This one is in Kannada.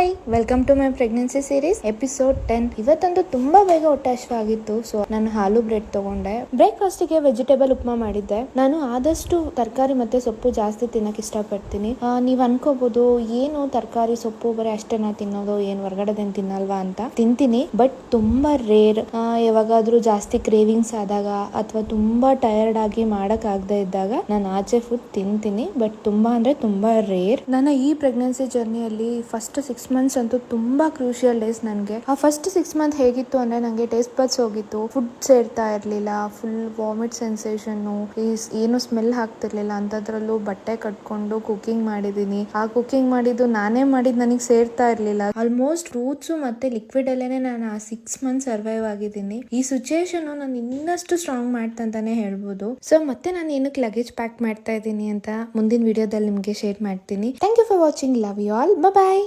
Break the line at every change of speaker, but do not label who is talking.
Hi, welcome to my pregnancy series episode 10. ಇವತ್ತಂತೂ ತುಂಬಾ ಬೇಗ ಹೊಟ್ಟೆ ಹಸಿವಾಗಿತ್ತು. ಸೊ ನಾನು ಹಾಲು ಬ್ರೆಡ್ ತಗೊಂಡೆ. ಬ್ರೇಕ್ಫಾಸ್ಟ್ ಗೆ ವೆಜಿಟೇಬಲ್ ಉಪ್ಮಾ ಮಾಡಿದ್ದೆ. ನಾನು ಆದಷ್ಟು ತರಕಾರಿ ಮತ್ತೆ ಸೊಪ್ಪು ಜಾಸ್ತಿ ತಿನ್ನಕ್ ಇಷ್ಟಪಡ್ತೀನಿ. ನೀವ್ ಅನ್ಕೋಬಹುದು ಏನು ತರಕಾರಿ ಸೊಪ್ಪು ಬರೀ ಅಷ್ಟೇನಾ ತಿನ್ನೋದು, ಏನ್ ಹೊರಗಡೆದೇನ್ ತಿನ್ನಲ್ವಾ ಅಂತ. ತಿಂತೀನಿ, ಬಟ್ ತುಂಬಾ ರೇರ್. ಯಾವಾಗಾದ್ರೂ ಜಾಸ್ತಿ ಕ್ರೇವಿಂಗ್ಸ್ ಆದಾಗ ಅಥವಾ ತುಂಬಾ ಟಯರ್ಡ್ ಆಗಿ ಮಾಡಕ್ ಆಗದೆ ಇದ್ದಾಗ ನಾನು ಆಚೆ ಫುಡ್ ತಿಂತೀನಿ, ಬಟ್ ತುಂಬಾ ಅಂದ್ರೆ ತುಂಬಾ ರೇರ್. ನನ್ನ ಈ ಪ್ರೆಗ್ನೆನ್ಸಿ ಜರ್ನಿಯಲ್ಲಿ ಫಸ್ಟ್ 6 months ಅಂತೂ ತುಂಬಾ ಕ್ರೂಷಿಯಲ್ ಡೇಸ್ ನನಗೆ. ಆ ಫಸ್ಟ್ 6 months ಹೇಗಿತ್ತು ಅಂದ್ರೆ ನಂಗೆ ಟೇಸ್ಟ್ ಬಡ್ಸ್ ಹೋಗಿತ್ತು, ಫುಡ್ ಸೇರ್ತಾ ಇರ್ಲಿಲ್ಲ, ಫುಲ್ ವಾಮಿಟ್ ಸೆನ್ಸೇಷನ್, ಏನು ಸ್ಮೆಲ್ ಹಾಕ್ತಿರ್ಲಿಲ್ಲ. ಅಂತದ್ರಲ್ಲೂ ಬಟ್ಟೆ ಕಟ್ಕೊಂಡು ಕುಕಿಂಗ್ ಮಾಡಿದೀನಿ. ಆ ಕುಕಿಂಗ್ ಮಾಡಿದ್ದು ನಾನೇ ಮಾಡಿದ್ ನನಗೆ ಸೇರ್ತಾ ಇರ್ಲಿಲ್ಲ. ಆಲ್ಮೋಸ್ಟ್ ಫ್ರೂಟ್ಸ್ ಮತ್ತೆ ಲಿಕ್ವಿಡ್ ಅಲ್ಲೇನೆ ನಾನು ಆ 6 months ಸರ್ವೈವ್ ಆಗಿದ್ದೀನಿ. ಈ ಸಿಚುಯೇಷನ್ ನಾನು ಇನ್ನಷ್ಟು ಸ್ಟ್ರಾಂಗ್ ಮಾಡ್ತಂತಾನೆ ಹೇಳ್ಬೋದು. ಸೊ ಮತ್ತೆ ನಾನು ಏನಕ್ಕೆ ಲಗೇಜ್ ಪ್ಯಾಕ್ ಮಾಡ್ತಾ ಇದ್ದೀನಿ ಅಂತ ಮುಂದಿನ ವಿಡಿಯೋದಲ್ಲಿ ನಿಮ್ಗೆ ಶೇರ್ ಮಾಡ್ತೀನಿ. Thank you for watching. Love you all. Bye.